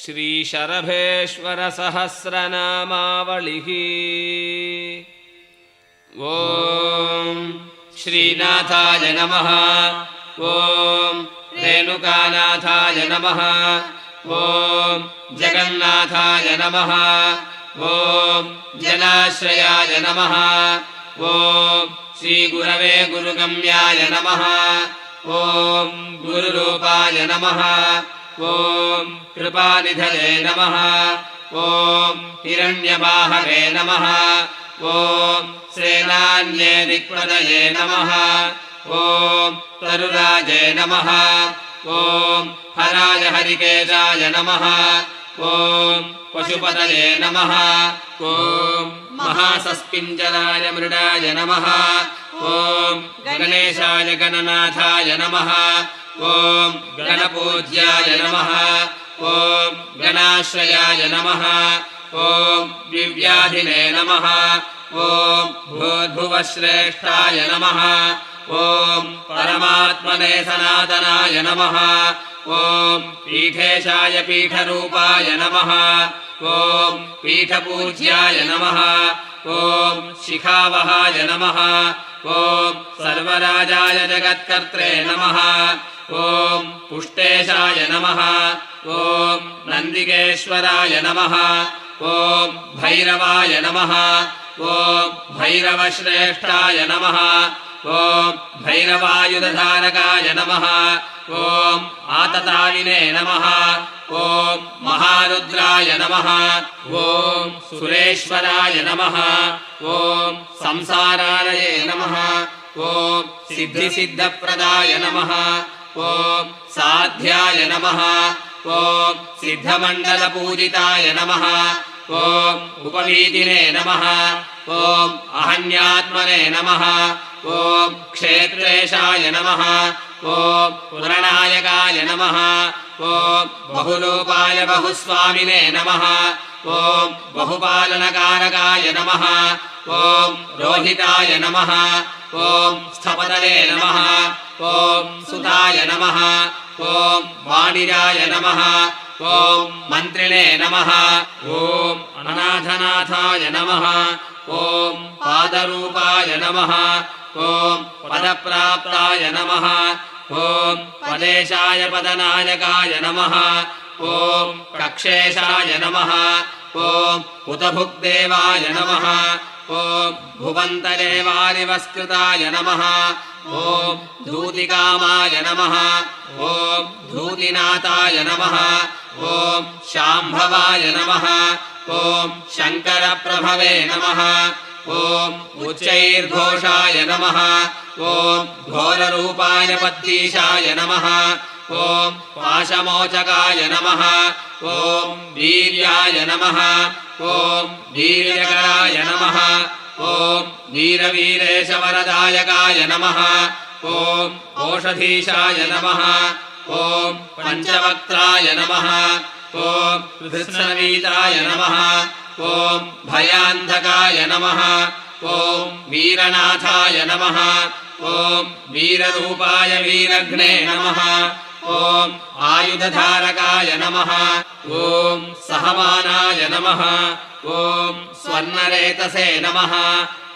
ಶ್ರೀ ಶರಭೇಶ್ವರ ಸಹಸ್ರನಾಮಾವಳಿಃ. ಓಂ ಶ್ರೀನಾಥಾಯ ನಮಃ. ಓಂ ರೇಣುಕಾನಾಥಾಯ ನಮಃ. ಓಂ ಜಗನ್ನಾಥಾಯ ನಮಃ. ಓಂ ಜಲಾಶ್ರಯಾಯ ನಮಃ. ಓಂ ಶ್ರೀ ಗುರವೇ ಗುರುಗಮ್ಯಾಯ ನಮಃ. ಓಂ ಗುರುರೂಪಾಯ ನಮಃ. ಓಂ ಕೃಪಾನಿಧಯೇ ನಮಃ. ಓಂ ಹಿರಣ್ಯವಾಹವೇ ನಮಃ. ಓಂ ಸೇನಾನ್ಯೇ ದಿಕ್ಪದಯೇ ನಮಃ. ಓಂ ತರುರಾಜೇ ನಮಃ. ಓಂ ಹರಾಯ ಹರಿಕೇಶಾಯ ನಮಃ. ಓಂ ಪಶುಪತಯೇ ನಮಃ. ಓಂ ಮಹಾಸಸ್ಪಿಂಜರಾಯ ಮೃಡಾಯ ನಮಃ. ಓಂ ಗಣೇಶಾಯ ಗಣನಾಥಾಯ ನಮಃ. ಓಂ ಗಣಪೂಜ್ಯಾಯ ನಮಃ. ಓಂ ಗಣಾಶ್ರಯಾಯ ನಮಃ. ಓಂ ದಿವ್ಯಾಧಿನೇ ನಮಃ. ಓಂ ಭೂರ್ಭುವಶ್ರೇಷ್ಠಾಯ ನಮಃ. ಓಂ ಪರಮಾತ್ಮನೇ ಸನಾತನಾಯ ನಮಃ. ಓಂ ಪೀಠೇಶಾಯ ಪೀಠರೂಪಾಯ ನಮಃ. ಓಂ ಪೀಠಪೂಜ್ಯಾಯ ನಮಃ. ಓಂ ಶಿಖಾವಹಾಯ ನಮಃ. ಓಂ ಸರ್ವರಾಜಾಯ ಜಗತ್ಕರ್ತ್ರೇ ನಮಃ. ಓಂ ಪುಷ್ಟೇಶಾಯ ನಮಃ. ಓಂ ನಂದಿಗೇಶ್ವರಾಯ ನಮಃ. ಓಂ ಭೈರವಾಯ ನಮಃ. ಓಂ ಭೈರವಶ್ರೇಷ್ಠಾಯ ನಮಃ. ಓಂ ಭೈರವಾಯುಧಧಾರಕಾಯ ನಮಃ. ಓಂ ಆತತಾಯಿನೇ ನಮಃ. ಓಂ ಮಹಾರುದ್ರಾಯ ನಮಃ. ಓಂ ಸುರೇಶ್ವರಾಯ ನಮಃ. ಓಂ ಸಂಸಾರಾಲಯೇ ನಮಃ. ಓಂ ಸಿದ್ಧಿಸಿದ್ಧಪ್ರದಾಯ ನಮಃ. ಓಂ ಸಾಧ್ಯಾಯ ನಮಃ. ಓಂ ಸಿದ್ಧಮಂಡಲಪೂಜಿತಾಯ ನಮಃ. ಓಂ ಉಪವೀತಿನೇ ನಮಃ. ಓಂ ಅಹನ್ಯಾತ್ಮನೇ ನಮಃ. ಓಂ ಕ್ಷೇತ್ರೇಶಾಯ ನಮಃ. ಓಂ ಪುರನಾಯಕಾಯ ನಮಃ. ಓಂ ಬಹುರೂಪಾಯ ಬಹುಸ್ವಾಮಿನೇ ನಮಃ. ಓಂ ಬಹುಪಾಲನಕಾರಕಾಯ ನಮಃ. ಓಂ ರೋಹಿತಾಯ ನಮಃ. ಓಂ ಸ್ಥಪತಯೇ ನಮಃ. ಓಂ ಸುತಾಯ ನಮಃ. ಓಂ ವಾಣಿರಾಯ ನಮಃ. ಓಂ ಮಂತ್ರಿಣೇ ನಮಃ. ಓಂ ಅನಾಥನಾಥಾಯ ನಮಃ. ಓಂ ಪಾದರೂಪಾಯ ನಮಃ. ಓಂ ಪದಪ್ರಾಪ್ತಾಯ ನಮಃ. ಓಂ ಪದೇಶಾಯ ಪದನಾಯಕಾಯ ನಮಃ. ಓಂ ಕಕ್ಷೇಶಾಯ ನಮಃ. ಓಂ ಹುತಭುಗ್ದೇವಾಯ ನಮಃ. ಓಂ ಭುವಂತರೇವಾರಿವಸ್ಕೃತಾಯ ನಮಃ. ಓಂ ಧೂತಿಕಾಮಾಯ ನಮಃ. ಓಂ ಧೂತಿನಾಥಾಯ ನಮಃ. ಓಂ ಶಾಂಭವಾಯ ನಮಃ. ಓಂ ಶಂಕರಪ್ರಭವೇ ನಮಃ. ಓಂ ಉಚ್ಚೈರ್ಘೋಷಾಯ ನಮಃ. ಓಂ ಘೋರರೂಪಾಯ ಪದ್ದೀಶಾಯ ನಮಃ. ಓಂ ಪಾಶಮೋಚಕಾಯ ನಮಃ. ಓಂ ವೀರ್ಯಾಯ ನಮಃ. ಓಂ ವೀರ್ಯಕರಾಯ ನಮಃ. ಓಂ ವೀರವೀರೇಶವರದಾಯಕಾಯ ನಮಃ. ಓಂ ಓಷಧೀಶಾಯ ನಮಃ. ಓಂ ಪಂಚವಕ್ತ್ರಾಯ ನಮಃ. ಓಂ ಹೃತ್ಸವೀತಾಯ ನಮಃ. ಓಂ ಭಯಾಂಧಕಾಯ ನಮಃ. ಓಂ ವೀರನಾಥಾಯ ನಮಃ. ಓಂ ವೀರರೂಪಾಯ ವೀರಘ್ನೇ ನಮಃ. ಓಂ ಆಯುಧಧಾರಕಾಯ ನಮಃ. ಓಂ ಸಹಮಾನಾಯ ನಮಃ. ಓಂ ಸ್ವರ್ಣರೇತಸೇ ನಮಃ.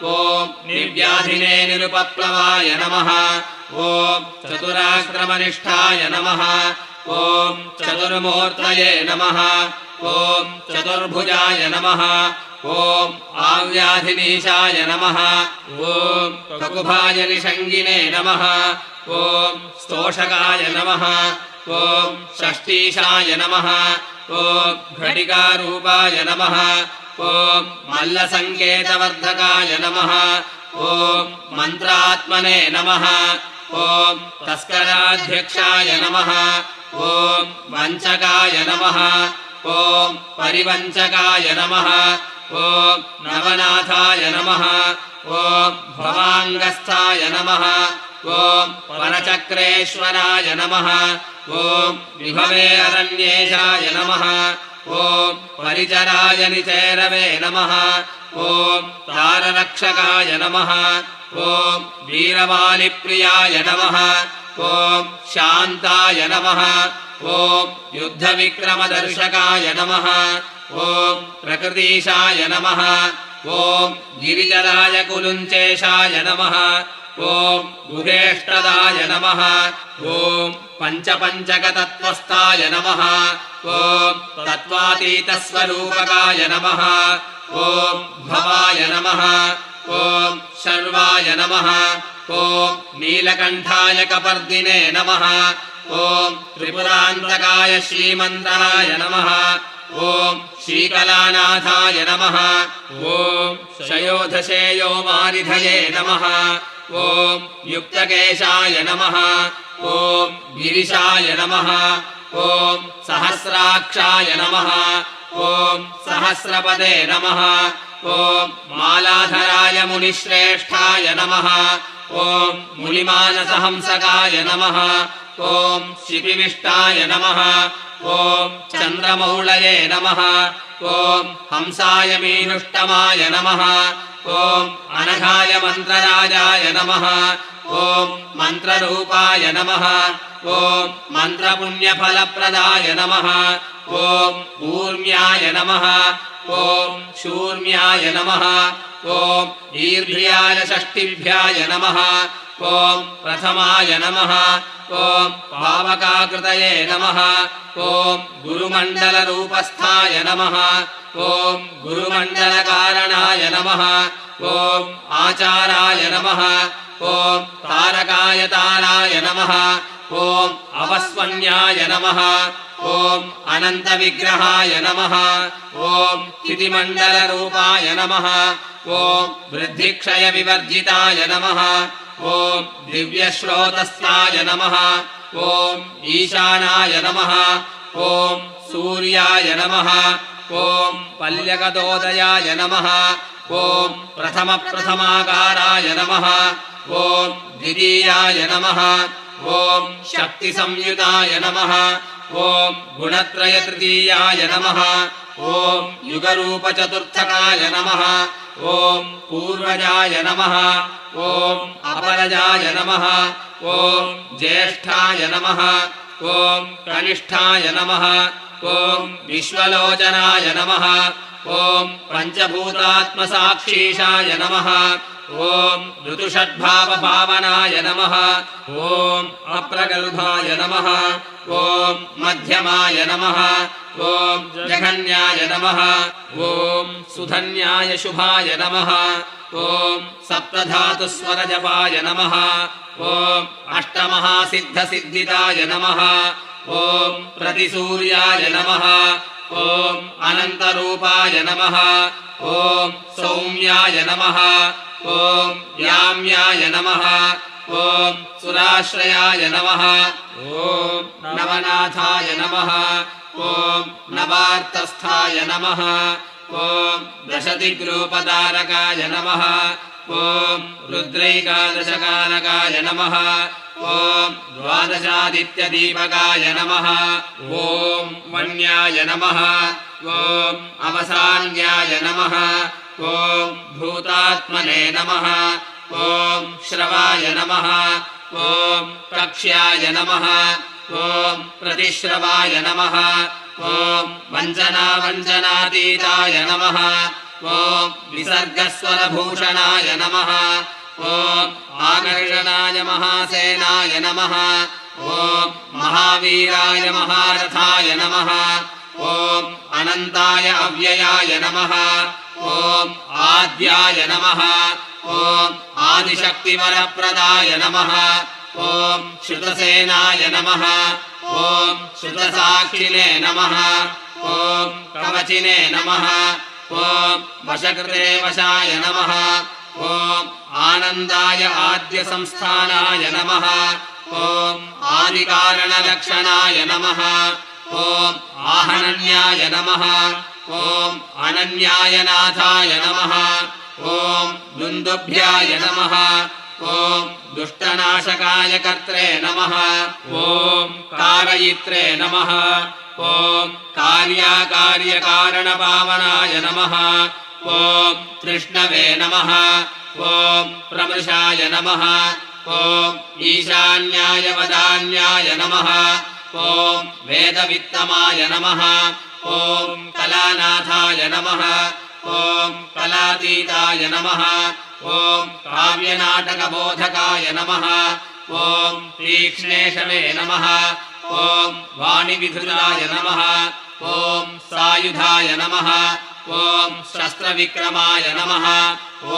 ಓಂ ನಿರ್ವ್ಯಾಧಿನೇ ನಿರುಪಪ್ಲವಾಯ ನಮಃ. ಓಂ ಚತುರಾಕ್ರಮನಿಷ್ಠಾಯ ನಮಃ. ಓಂ ಚತುರ್ಮೂರ್ತಯೇ ನಮಃ. ಓಂ ಚತುರ್ಭುಜಾಯ ನಮಃ. ಓಂ ಆವ್ಯಾಧಿನೀಶಾಯ ನಮಃ. ಓಂ ಕಕುಭಾಯ ನಿಷಂಗಿನೇ ನಮಃ. ಓಂ ಸ್ತೋಷಕಾಯ ನಮಃ. ಓಂ ಷಷ್ಠೀಶಾಯ ನಮಃ. ಓಂ ಘಟಿಕಾರೂಪಾಯ ನಮಃ. ಓಂ ಮಲ್ಲಸಂಕೇತವರ್ಧಕಾಯ ನಮಃ. ಓಂ ಮಂತ್ರಾತ್ಮನೇ ನಮಃ. ಓಂ ತಸ್ಕರಾಧ್ಯಕ್ಷಾಯ ನಮಃ. ಓಂ ವಂಚಕಾಯ ನಮಃ. ಓಂ ಪರಿವಂಚಕಾಯ ನಮಃ. ಓಂ ನವನಾಥಾಯ ನಮಃ. ಓಂ ಭವಾಂಗಸ್ಥಾಯ ನಮಃ. ಓಂ ಪರಚಕ್ರೇಶ್ವರಾಯ ನಮಃ. ಓಂ ವಿಭವೇ ಅರಣ್ಯೇಶಾಯ ನಮಃ. ॐ परिचराय निचेरवे नमः ॐ ताररक्षकाय नमः ॐ वीरवालिप्रियाय नमः ॐ शान्ताय नमः ॐ युद्धविक्रमदर्शकाय नमः ॐ प्रकृतीशाय नमः ॐ गिरिजराय कुलुञ्चेशाय नमः ॐ गुहेष्टदाय नमः ॐ पञ्चपञ्चकतत्त्वस्थाय नमः ॐ तत्त्वातीतस्वरूपकाय नमः ॐ भवाय नमः ॐ शर्वाय नमः ॐ नीलकण्ठाय कपर्दिने नमः ॐ त्रिपुरान्तकाय श्रीमन्तराय नमः ॐ श्रीकलानाथाय नमः ॐ शयोधशेयो मारिधये नमः ॐ युक्तकेशाय नमः ॐ गिरिशाय नमः ॐ सहस्राक्षाय नमः ॐ सहस्रपदे नमः ॐ मालाधराय मुनिश्रेष्ठाय नमः ॐ मुनिमानसहंसकाय नमः ॐ शिपिविष्टाय नमः ॐ चन्द्रमौळये नमः ॐ हंसाय मीनुष्टमाय नमः ॐ अनघाय मन्त्रराजाय नमः ॐ मन्त्ररूपाय नमः ॐ मन्त्रपुण्यफलप्रदाय नमः ॐ ऊर्म्याय नमः ॐ शूर्म्याय नमः ॐ ईर्भ्याय षष्टिभ्याय नमः ॐ प्रथमाय नमः ॐ पावकाकृतये नमः ॐ गुरुमण्डलरूपस्थाय नमः ॐ गुरुमण्डलकारणाय नमः ॐ आचाराय नमः ॐ तारकाय ताराय नमः ॐ अवस्वन्याय नमः ॐ अनन्तविग्रहाय नमः ॐ स्थितिमण्डलरूपाय नमः ॐ वृद्धिक्षयविवर्जिताय नमः ॐ दिव्यश्रोतस्याय नमः ॐ ईशानाय नमः ॐ सूर्याय नमः ॐ पल्यकदोदयाय नमः ॐ प्रथमप्रथमाकाराय नमः ॐ द्वितीयाय नमः ॐ शक्तिसंयुताय नमः ॐ गुणत्रयतृतीयाय नमः ॐ युगरूपचतुर्थकाय नमः ॐ पूर्वजाय नमः ॐ अपरजाय नमः ॐ ज्येष्ठाय नमः ॐ कनिष्ठाय नमः ॐ विश्वलोचनाय नमः ॐ पञ्चभूतात्मसाक्षीशाय नमः ॐ ऋतुषड्भावभावनाय नमः ॐ अप्रगल्भाय नमः ॐ मध्यमाय नमः ॐ जघन्याय नमः ॐ सुधन्याय शुभाय नमः ॐ सप्तधातुस्वरजपाय नमः ॐ अष्टमहासिद्धसिद्धिदाय नमः ॐ प्रतिसूर्याय नमः ॐ अनन्तरूपाय नमः ॐ सौम्याय नमः ॐ याम्याय नमः ॐ सुराश्रयाय नमः ॐ नवनाथाय नमः ॐ नवार्तस्थाय नमः ॐ दशदिग्रूपतारकाय नमः ॐ रुद्रैकादशकालकाय नमः ॐ द्वादशादित्यदीपकाय नमः ॐ वन्याय नमः ॐ अवसान्याय नमः ॐ भूतात्मने नमः ॐ श्रवाय नमः ॐ प्रक्ष्याय नमः ॐ प्रतिश्रवाय नमः ॐ वञ्चनातीताय नमः ॐ विसर्गस्वरभूषणाय नमः ॐ आकर्षणाय महासेनाय नमः ॐ महावीराय महारथाय नमः ॐ अनन्ताय अव्ययाय नमः ॐ आद्याय नमः ॐ आदिशक्तिवरप्रदाय नमः ॐ श्रुतसेनाय नमः ॐ श्रुतसाक्षिणे नमः ॐ कवचिने नमः ॐ वशकृते वशाय नमः ॐ आनन्दाय आद्यसंस्थानाय नमः ॐ आदिकारणलक्षणाय नमः ॐ आहनन्याय नमः ॐ अनन्याय नाथाय नमः ॐ दुन्दुभ्याय नमः ॐ दुष्टनाशकाय कर्त्रे नमः ॐ कारयित्रे नमः ॐ कार्याकार्यकारणपावनाय नमः ॐ तृष्णवे नमः ॐ प्रमृषाय नमः ॐ ईशान्याय वदान्याय नमः ॐ वेदवित्तमाय नमः ॐ कलानाथाय नमः ॐ कलातीताय नमः ॐ काव्यनाटकबोधकाय नमः ॐ तीक्ष्णेशवे नमः ॐ वाणिविधुराय नमः ॐ सायुधाय नमः ॐ शस्त्रविक्रमाय नमः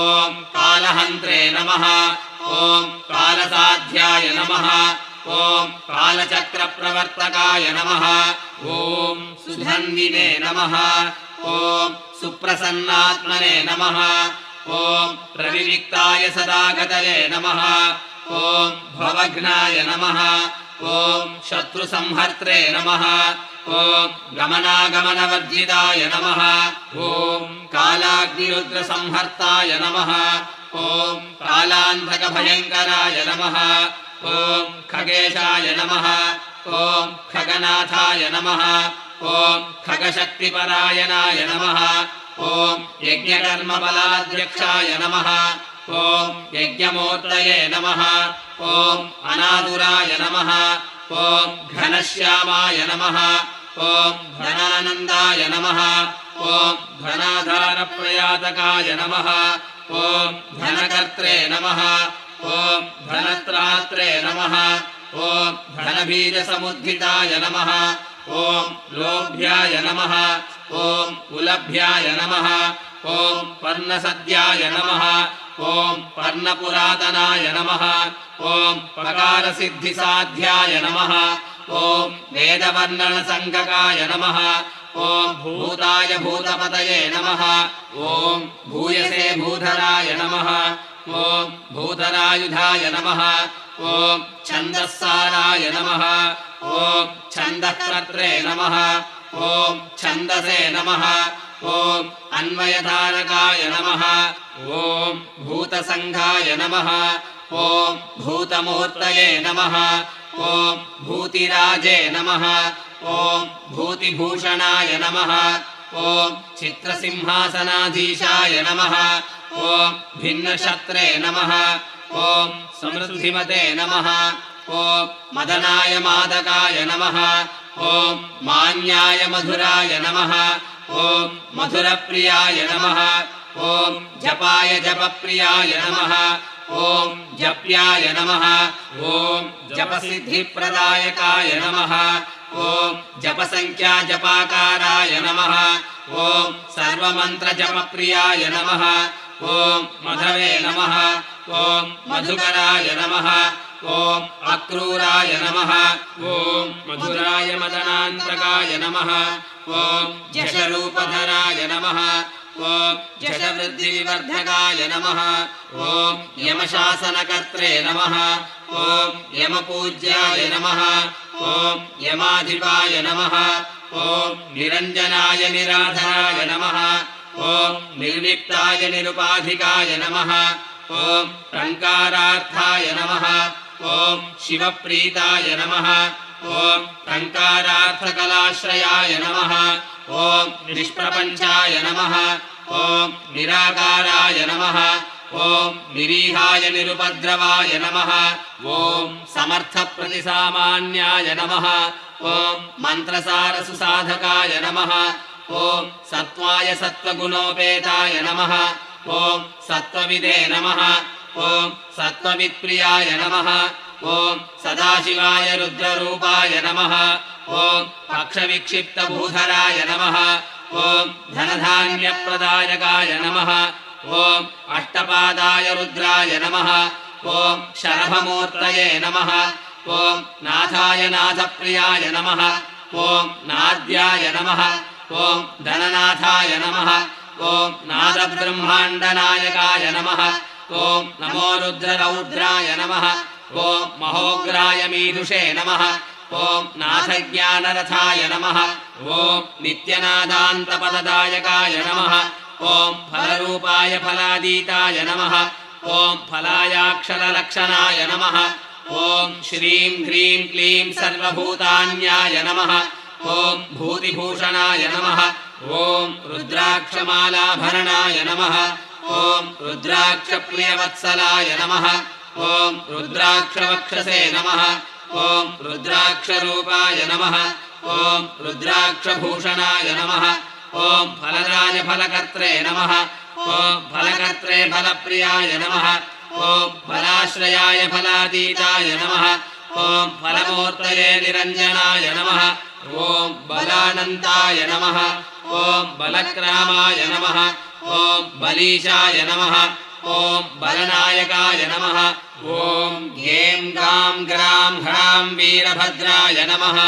ॐ कालहन्त्रे नमः ॐ कालसाध्याय नमः ॐ कालचक्रप्रवर्तकाय नमः ॐ सुधन्विने नमः ॐ सुप्रसन्नात्मने नमः ॐ प्रविविक्ताय सदागतये नमः ॐ भवघ्नाय नमः ॐ शत्रुसंहर्त्रे नमः ॐ गमनागमनवर्जिताय नमः ॐ कालाग्निरुद्रसंहर्ताय नमः ॐ कालान्धकभयङ्कराय नमः ॐ खगेशाय नमः ॐ खगनाथाय नमः ॐ खगशक्तिपरायणाय नमः ॐ यज्ञकर्मबलाध्यक्षाय नमः ॐ यज्ञमूर्तये नमः ॐ अनादुराय नमः ॐ घनश्यामाय नमः ॐ घनानन्दाय नमः ॐ घनाधारप्रयातकाय नमः ॐ धनकर्त्रे नमः ॐ धनत्रात्रे नमः ॐ धनबीजसमुद्धिताय नमः ॐ लोभ्याय नमः ॐ उलभ्याय नमः ॐ पर्णसद्याय नमः ॐ पर्णपुरातनाय नमः ॐ पकारसिद्धिसाध्याय नमः ॐ वेदवर्णनसङ्गकाय नमः ॐ भूताय भूतपतये नमः ॐ भूयसे भूधराय नमः ॐ भूतरायुधाय नमः ॐ छन्दस्साराय नमः ॐ छन्दःकर्त्रे नमः ॐ छन्दसे नमः ॐ अन्वयधारकाय नमः ॐ भूतसङ्घाय नमः ॐ भूतमूर्तये नमः ॐ भूतिराजे नमः ॐ भूतिभूषणाय नमः ॐ चित्रसिंहासनाधीशाय नमः ॐ भिन्नशत्रे नमः ॐ समृद्धिमते नमः ॐ मदनाय मादकाय नमः ॐ मान्याय मधुराय नमः ॐ मधुरप्रियाय नमः ॐ जपाय जपप्रियाय नमः ॐ जप्याय नमः ॐ जपसिद्धिप्रदायकाय नमः ॐ जपसङ्ख्याजपाकाराय नमः ॐ सर्वमन्त्रजपप्रियाय नमः ॐ मधवे नमः ॐ मधुकराय नमः ॐ अक्रूराय नमः ॐ मधुराय मदनान्तकाय नमः ॐ जशरूपधराय नमः ॐ जशवृद्धिविवर्धकाय नमः ॐ यमशासनकर्त्रे नमः ॐ यमपूज्याय नमः ॐ यमाधिपाय नमः ॐ निरञ्जनाय निराधराय नमः ॐ निर्लिप्ताय निरुपाधिकाय नमः ॐ टङ्कारार्थाय नमः ॐ शिवप्रीताय नमः ॐ टङ्कारार्थकलाश्रयाय नमः ॐ निष्प्रपञ्चाय नमः ॐ निराकाराय नमः ॐ निरीहाय निरुपद्रवाय नमः ॐ समर्थप्रतिसामान्याय नमः ॐ मन्त्रसारसुसाधकाय नमः ॐ सत्त्वाय सत्त्वगुणोपेताय नमः ॐ सत्त्वविदे नमः ॐ सत्त्ववित्प्रियाय नमः ॐ सदाशिवाय रुद्ररूपाय नमः ॐ पक्षविक्षिप्तभूधराय नमः ॐ धनधान्यप्रदायकाय नमः ॐ अष्टपादाय रुद्राय नमः ॐ शरभमूर्तये नमः ॐ नाथाय नाथप्रियाय नमः ॐ नाद्याय नमः ॐ धननाथाय नमः ॐ नादब्रह्माण्डनायकाय नमः ॐ नमो रुद्ररौद्राय नमः ॐ महोग्राय मीदुषे नमः ॐ नाथज्ञानरथाय नमः ॐ नित्यनादान्तपददायकाय नमः ॐ फलरूपाय फलादीताय नमः ॐ फलायाक्षरलक्षणाय नमः ॐ श्रीं ह्रीं क्लीं सर्वभूतान्याय नमः ॐ भूतिभूषणाय नमः ॐ रुद्राक्षमालाभरणाय नमः ॐ रुद्राक्षप्रियवत्सलाय नमः ॐ रुद्राक्षवक्षसे नमः ॐ रुद्राक्षरूपाय नमः ॐ रुद्राक्षभूषणाय नमः ॐ फलदाय फलकर्त्रे नमः ॐ फलकर्त्रे फलप्रियाय नमः ॐ फलाश्रयाय फलातीताय नमः ॐ फलमूर्तये निरञ्जनाय नमः ॐ बलानन्ताय नमः ॐ बलक्रामाय नमः ॐ बलीशाय नमः ॐ बलनायकाय नमः ॐ ऐं गां ग्रां ह्रां वीरभद्राय नमः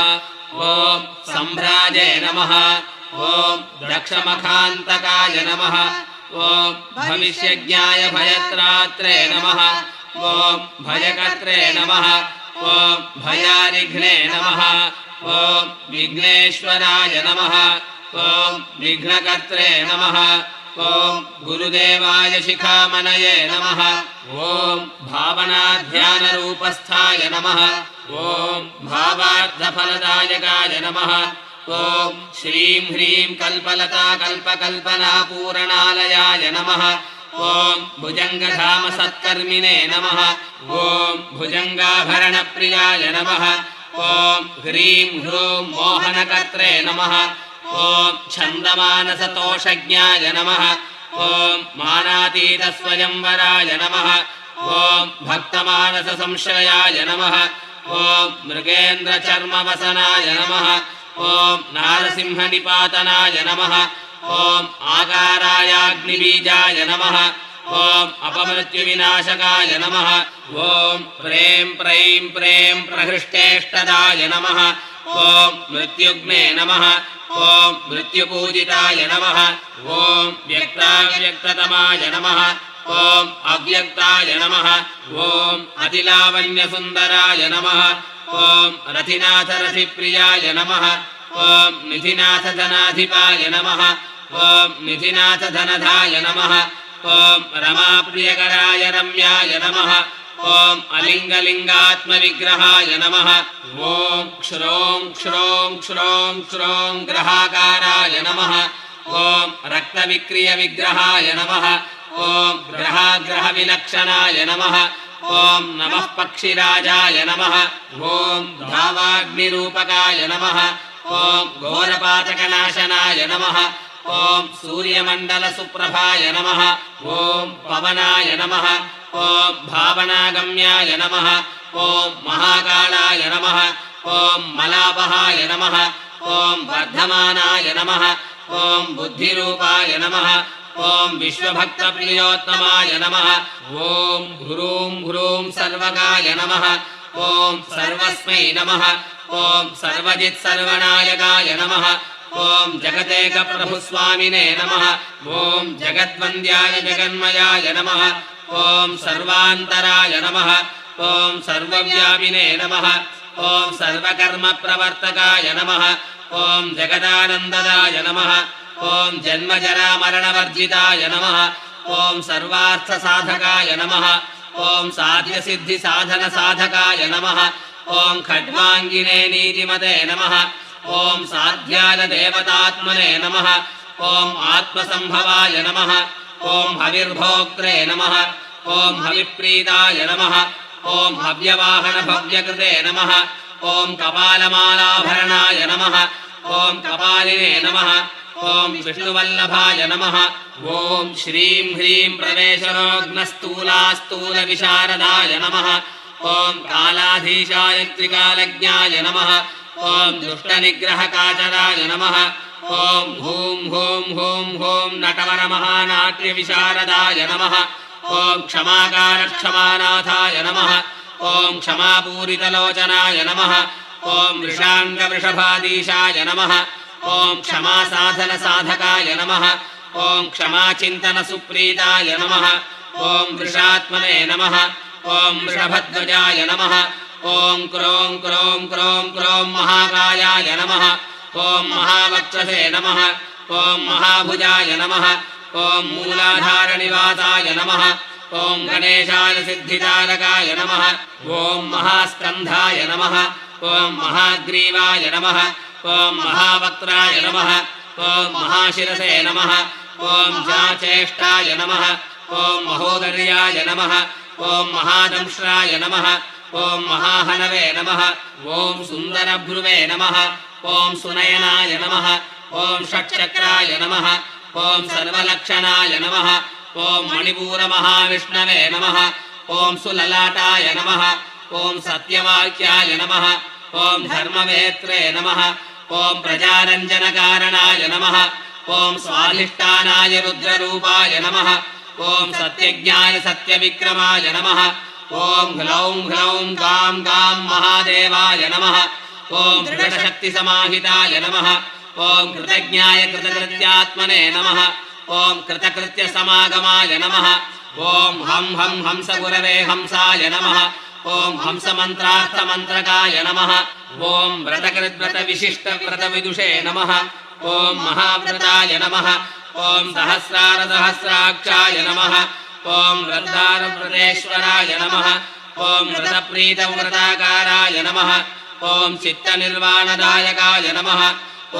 ॐ सम्भ्राजे नमः ॐ दक्षमखान्तकाय नमः ॐ भविष्यज्ञाय भयत्रात्रे नमः ॐ भयकर्त्रे नमः ॐ भयारिघ्ने नमः ॐ विघ्नेश्वराय नमः ॐ विघ्नकर्त्रे नमः ॐ गुरुदेवाय शिखामणये नमः ॐ भावनाध्यानरूपस्थाय नमः ॐ भावार्थफलदायकाय नमः ॐ श्रीं ह्रीं कल्पलता कल्पकल्पनापूरणालयाय नमः ॐ भुजङ्गधामसत्कर्मिणे नमः ॐ भुजङ्गाभरणप्रियाय नमः ॐ ह्रीं ह्रूं मोहनकर्त्रे नमः ॐ छन्दमानसतोषज्ञाय नमः ॐ मानातीतस्वयंवराय नमः ॐ भक्तमानससंश्रयाय नमः ॐ मृगेन्द्रचर्मवसनाय नमः ॐ नारसिंहनिपातनाय नमः ॐ आकारायाग्निबीजाय नमः ॐ अपमृत्युविनाशकाय नमः ॐ प्रें प्रें प्रें प्रहृष्टेष्टदाय नमः ॐ मृत्युग्ने नमः ॐ मृत्युपूजिताय नमः ॐ व्यक्ताव्यक्ततमाय नमः ॐ अव्यक्ताय नमः ॐ अतिलावण्यसुन्दराय नमः ॐ रथिनाथरथिप्रियाय नमः ॐ निधिनाथधनाधिपाय नमः ॐ निधिनाथधनधाय नमः ॐ रमाप्रियकराय रम्याय नमः ॐ अलिङ्गलिङ्गात्मविग्रहाय नमः ॐ क्षरों क्षरों क्षरों क्षरों ग्रहाकाराय नमः ॐ रक्तविक्रियविग्रहाय नमः ॐ ग्रहाग्रहविलक्षणाय नमः ॐ नमः पक्षिराजाय नमः ॐ धावाग्निरूपकाय नमः ॐ घोरपातकनाशनाय नमः ॐ सूर्यमण्डलसुप्रभाय नमः ॐ पवनाय नमः ॐ भावनागम्याय नमः ॐ महाकालाय नमः ॐ मलापहाय नमः ॐ वर्धमानाय नमः ॐ बुद्धिरूपाय नमः ॐ विश्वभक्तप्रियोत्तमाय नमः ॐ ह्रूं ह्रूं सर्वगाय नमः ॐ सर्वस्मै नमः ॐ सर्वजित्सर्वनायकाय नमः ॐ जगदेकप्रभुस्वामिने नमः ॐ जगद्वन्द्याय जगन्मयाय नमः ॐ सर्वान्तराय नमः ॐ सर्वव्यापिने नमः ॐ सर्वकर्मप्रवर्तकाय नमः ॐ जगदानन्ददाय नमः ॐ जन्मजरामरणवर्जिताय नमः ॐ सर्वार्थसाधकाय नमः ॐ साध्यसिद्धिसाधनसाधकाय नमः ॐ खड्वाङ्गिने नीतिमते नमः ॐ साध्यानदेवतात्मने नमः ॐ आत्मसम्भवाय नमः ॐ हविर्भोक्त्रे नमः ॐ हविप्रीताय नमः ॐ हव्यवाहनभव्यकृते नमः ॐ कपालमालाभरणाय नमः ॐ कपालिने नमः ॐ विष्णुवल्लभाय नमः ॐ श्रीं ह्रीं प्रवेशरोग्नस्थूलास्थूलविशारदाय नमः ॐ कालाधीशाय त्रिकालज्ञाय नमः ॐ दुष्टनिग्रहकाचराय नमः ॐ हूं हूं हूं हूं नटवरमहानाट्यविशारदाय नमः ॐ क्षमाकारक्षमानाथाय नमः ॐ क्षमापूरितलोचनाय नमः ॐ वृषाङ्गवृषभाधीशाय नमः ॐ क्षमासाधनसाधकाय नमः ॐ क्षमाचिन्तनसुप्रीताय नमः ॐ वृषात्मने नमः ॐ वृषभध्वजाय नमः ॐ क्रों क्रों क्रों क्रों महाकायाय नमः ॐ महावक्षसे नमः ॐ महाभुजाय नमः ॐ मूलाधारनिवासाय नमः ॐ गणेशाय सिद्धिदारकाय नमः ॐ महास्कन्धाय नमः ॐ महाग्रीवाय नमः ॐ महावक्त्राय नमः ॐ महाशिरसे नमः ॐ जाचेष्टाय नमः ॐ महोदर्याय नमः ॐ महादंश्राय नमः ॐ महाहनवे नमः ॐ सुन्दरभ्रुवे नमः ॐ सुनयनाय नमः ॐ षट्चक्राय नमः ॐ सर्वलक्षणाय नमः ॐ मणिपूरमहाविष्णवे नमः ॐ सुललाटाय नमः ॐ सत्यवाक्याय नमः ॐ धर्मवेत्रे नमः ॐ प्रजारञ्जनकारणाय नमः ॐ स्वाधिष्ठानाय रुद्ररूपाय नमः ॐ सत्यज्ञाय सत्यविक्रमाय नमः ॐ ह्लौं ह्लौं गां गां महादेवाय नमः ॐ दृढशक्तिसमाहिताय नमः ॐ कृतज्ञाय कृतकृत्यात्मने नमः ॐ कृतकृत्यसमागमाय नमः ॐ हं हं हंसगुरवे हंसाय नमः ॐ हंसमन्त्रार्थमन्त्रकाय नमः ॐ व्रतकृद्व्रतविशिष्टव्रतविदुषे नमः ॐ महाव्रताय नमः ॐ सहस्रारसहस्राक्षाय नमः ॐ वृद्धारव्रतेश्वराय नमः ॐ व्रतप्रीतव्रताकाराय नमः ॐ चित्तनिर्वाणदायकाय नमः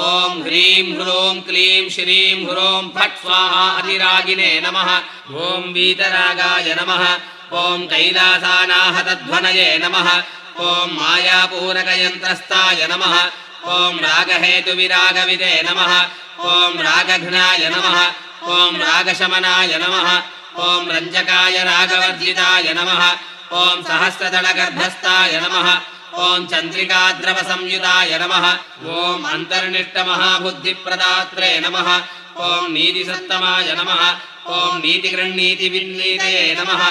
ॐ ह्रीं ह्रूं क्लीं श्रीं ह्रूं फट् स्वाहा अतिरागिने नमः ॐ वीतरागाय नमः ॐ कैलासानाहतध्वनये नमः ॐ मायापूरकयन्त्रस्ताय नमः ॐ रागहेतुविरागविदे नमः ॐ रागघ्नाय नमः ॐ रागशमनाय नमः ॐ रञ्जकाय रागवर्जिताय नमः ॐ सहस्रदलगर्भस्थाय नमः ॐ चन्द्रिकाद्रवसंयुताय नमः ॐ अन्तर्निष्टमहाबुद्धिप्रदात्रे नमः ॐ नीतिसत्तमाय नमः ॐ नीतिगृह्णीतिविन्नीतये नमः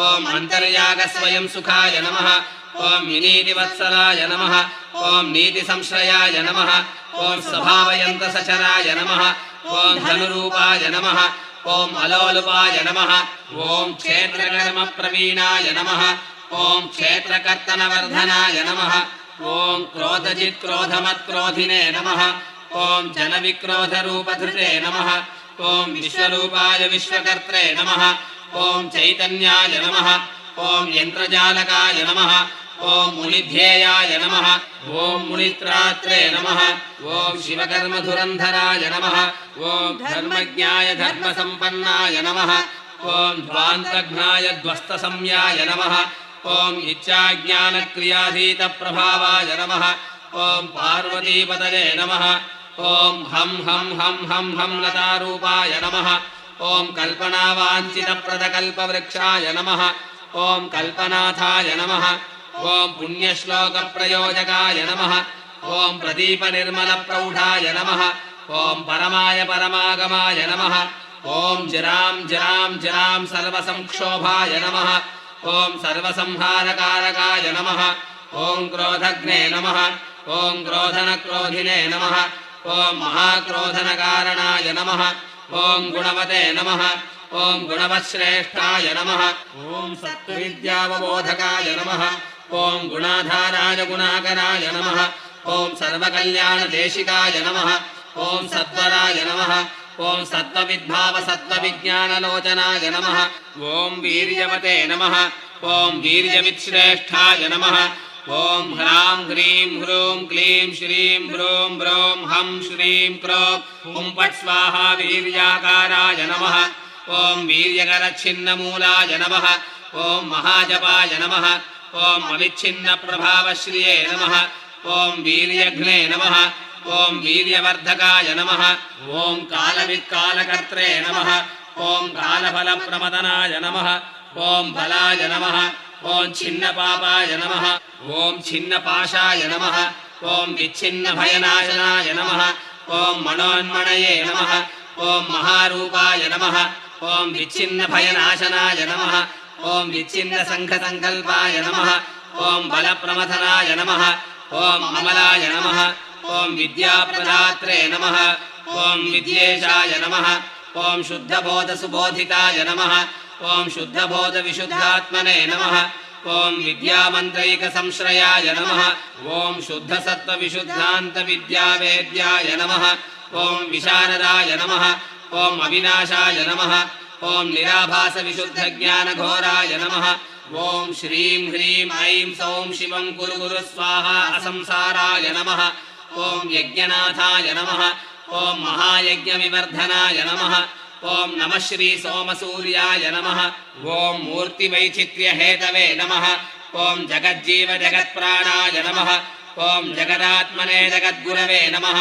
ॐ अन्तर्यागस्वयं सुखाय नमः ॐ विनीतिवत्सलाय नमः ॐ नीतिसंश्रयाय नमः ॐ स्वभावयन्त्रसचराय नमः ॐ धनुरूपाय नमः ॐ अलोलुपाय नमः ॐ क्षेत्रकर्मप्रवीणाय नमः ॐ क्षेत्रकर्तनवर्धनाय नमः ॐ क्रोधजित्क्रोधमत्क्रोधिने नमः ॐ जनविक्रोधरूपधृते नमः ॐ विश्वरूपाय विश्वकर्त्रे नमः ॐ चैतन्याय नमः ॐ यन्त्रजालकाय नमः ॐ मुनिध्येयाय नमः ॐ मुनित्रात्रे नमः ॐ शिवकर्मधुरन्धराय नमः ॐ धर्मज्ञाय धर्मसम्पन्नाय नमः ॐ ध्वान्तघ्नाय ध्वस्तसंज्ञाय नमः ॐ इच्छाज्ञानक्रियाधीतप्रभावाय नमः ॐ पार्वतीपतये नमः ॐ हं हं हं हं हं लतारूपाय नमः ॐ कल्पनावाञ्छितप्रदकल्पवृक्षाय नमः ॐ कल्पनाथाय नमः ॐ पुण्यश्लोकप्रयोजकाय नमः ॐ प्रदीपनिर्मलप्रौढाय नमः ॐ परमाय परमागमाय नमः ॐ जरां जरां जरां सर्वसंक्षोभाय नमः ॐ सर्वसंहारकारकाय नमः ॐ क्रोधग्ने नमः ॐ क्रोधनक्रोधिने नमः ॐ महाक्रोधनकारणाय नमः ॐ गुणवते नमः ॐ गुणवश्रेष्ठाय नमः ॐ सत्त्वविद्यावबोधकाय नमः ॐ गुणाधाराय गुणाकराय नमः ॐ सर्वकल्याणदेशिकाय नमः ॐ सत्वराय नमः ॐ सत्त्वविद्भावसत्त्वविज्ञानलोचनाय नमः ॐ वीर्यवते नमः ॐ वीर्यवित्श्रेष्ठाय नमः ॐ ह्रां ह्रीं ह्रूं क्लीं श्रीं ब्रूं ब्रौं हं श्रीं क्रों हुं फट् स्वाहा वीर्याकाराय नमः ॐ वीर्यकरच्छिन्नमूलाय नमः ॐ महाजपाय नमः ॐ अविच्छिन्नप्रभावश्रिये नमः ॐ वीर्यघ्ने नमः ॐ वीर्यवर्धकाय नमः ॐ कालवित्कालकर्त्रे नमः ॐ कालफलप्रमदनाय नमः ॐ बलाय नमः ॐ छिन्नपापाय नमः ॐ छिन्नपाशाय नमः ॐ विच्छिन्नभयनाशनाय नमः ॐ मनोन्मणये नमः ॐ महारूपाय नमः ॐ विच्छिन्नभयनाशनाय नमः ॐ विच्छिन्नसङ्घसङ्कल्पाय नमः ॐ बलप्रमथनाय नमः ॐ अमलाय नमः ॐ विद्याप्रदात्रे नमः ॐ विद्येशाय नमः ॐ शुद्धबोधसुबोधिताय नमः ॐ शुद्धबोधविशुद्धात्मने नमः ॐ विद्यामन्त्रैकसंश्रयाय नमः ॐ शुद्धसत्त्वविशुद्धान्तविद्यावेद्याय नमः ॐ विशारदाय नमः ॐ अविनाशाय नमः ॐ निराभासविशुद्धज्ञानघोराय नमः ॐ श्रीं ह्रीं ऐं सौं शिवं कुरु गुरु स्वाहा असंसाराय नमः ॐ यज्ञनाथाय नमः ॐ महायज्ञविवर्धनाय नमः ॐ नमः श्रीसोमसूर्याय नमः ॐ मूर्तिवैचित्र्यहेतवे नमः ॐ जगज्जीवजगत्प्राणाय नमः ॐ जगदात्मने जगद्गुरवे नमः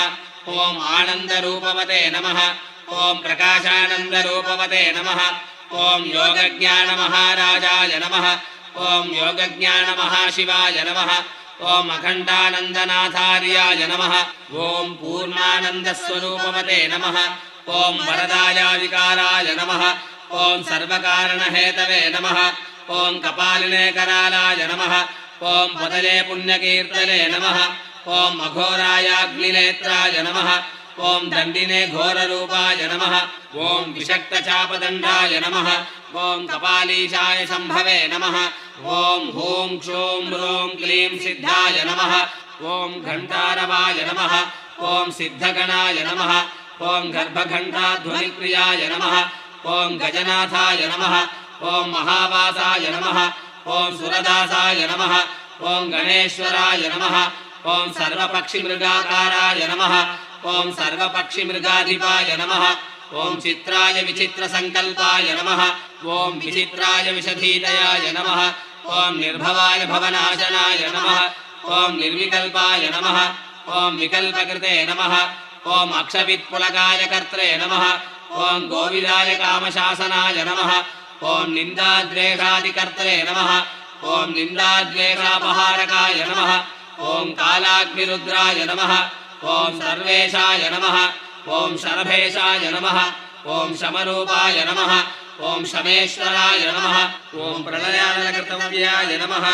ॐ आनन्दरूपवते नमः ॐ प्रकाशानन्दरूपवते नमः ॐ योगज्ञानमहाराजाय नमः ॐ योगज्ञानमहाशिवाय नमः ॐ अखण्डानन्दनाथार्याय नमः ॐ पूर्णानन्दस्वरूपवते नमः ॐ वरदायाविकाराय नमः ॐ सर्वकारणहेतवे नमः ॐ कपालिने करालाय नमः ॐ पदये पुण्यकीर्तने नमः ॐ अघोरायाग्निनेत्राय नमः ॐ दण्डिने घोररूपाय नमः ॐ विषक्तचापदण्डाय नमः ॐ कपालीशाय शम्भवे नमः ॐ हूं क्षूं ह्रूं क्लीं सिद्धाय नमः ॐ घण्टारवाय नमः ॐ सिद्धगणाय नमः ॐ गर्भघण्टाध्वनिप्रियाय नमः ॐ गजनाथाय नमः ॐ महावासाय नमः ॐ सुरदासाय नमः ॐ गणेश्वराय नमः ॐ सर्वपक्षिमृगाकाराय नमः ॐ सर्वपक्षिमृगाधिपाय नमः ॐ चित्राय विचित्रसङ्कल्पाय नमः ॐ विचित्राय विशधीतयाय नमः ॐ निर्भवाय भवनाशनाय नमः ॐ निर्विकल्पाय नमः ॐ विकल्पकृते नमः ॐ अक्षवित्पुलकाय कर्त्रे नमः ॐ गोविदाय कामशासनाय नमः ॐ निन्दाद्वेषादिकर्त्रे नमः ॐ निन्दाद्वेषापहारकाय नमः ॐ कालाग्निरुद्राय नमः ॐ सर्वेशाय नमः ॐ शरभेशाय नमः ॐ शमरूपाय नमः ॐ शमेश्वराय नमः ॐ प्रलयानलकृतव्याय नमः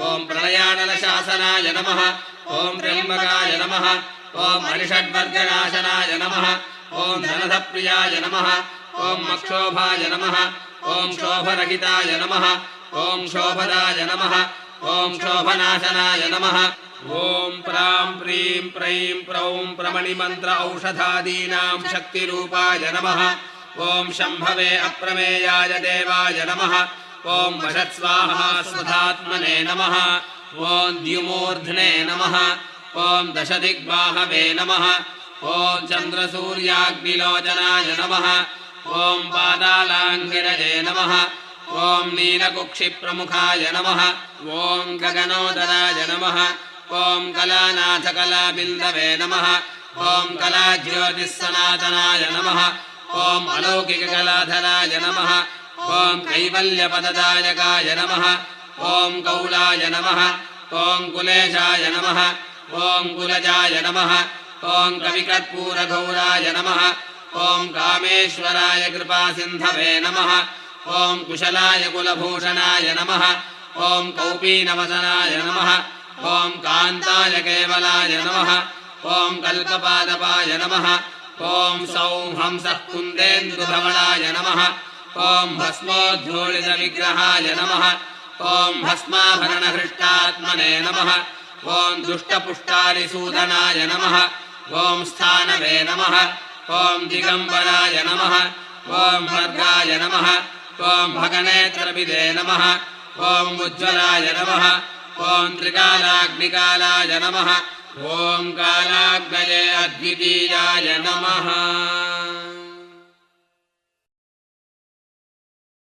ॐ प्रलयानलशासनाय नमः ॐ त्र्यम्बकाय नमः ॐ अरिषड्वर्गनाशनाय नमः ॐ धनधप्रियाय नमः ॐ मक्षोभाय नमः ॐ शोभरहिताय नमः ॐ शोभदाय नमः ॐ शोभनाशनाय नमः ॐ प्रां प्रीं प्रैं प्रौं प्रमणिमन्त्र औषधादीनां शक्तिरूपाय नमः ॐ शम्भवे अप्रमेयाय देवाय नमः ॐ वषत्स्वाहा स्वधात्मने नमः ॐ द्युमूर्ध्ने नमः ॐ दशदिग्बाहवे नमः ॐ चन्द्रसूर्याग्निलोचनाय नमः ॐ पादालाङ्गिरजे नमः ॐ नीलकुक्षिप्रमुखाय नमः ॐ गगनोदराय नमः ॐ कलानाथकलाबिन्दवे नमः ॐ कलाज्योतिस्सनातनाय नमः ॐ अलौकिककलाधराय नमः ॐ कैवल्यपददायकाय नमः ॐ कौलाय नमः ॐ कुलेशाय नमः ॐ कुलजाय नमः ॐ कविकर्पूरगौराय नमः ॐ कामेश्वराय कृपासिन्धवे नमः ॐ कुशलाय कुलभूषणाय नमः ॐ कौपीनवसनाय नमः ॐ कान्ताय केवलाय नमः ॐ कल्पपादपाय नमः ॐ सौं हंसः कुन्देन्दुधवलाय नमः ॐ भस्मोद्धूलितविग्रहाय नमः ॐ भस्माभरणहृष्टात्मने नमः ॐ दुष्टपुष्टारिसूदनाय नमः ॐ स्थानवे नमः ॐ दिगम्बराय नमः ॐ भर्गाय नमः ॐ भगनेत्रविदे नमः ॐ उज्ज्वलाय नमः ॐ त्रिकालाग्निकालाय नमः ॐ कालाग्नये अद्वितीयाय नमः।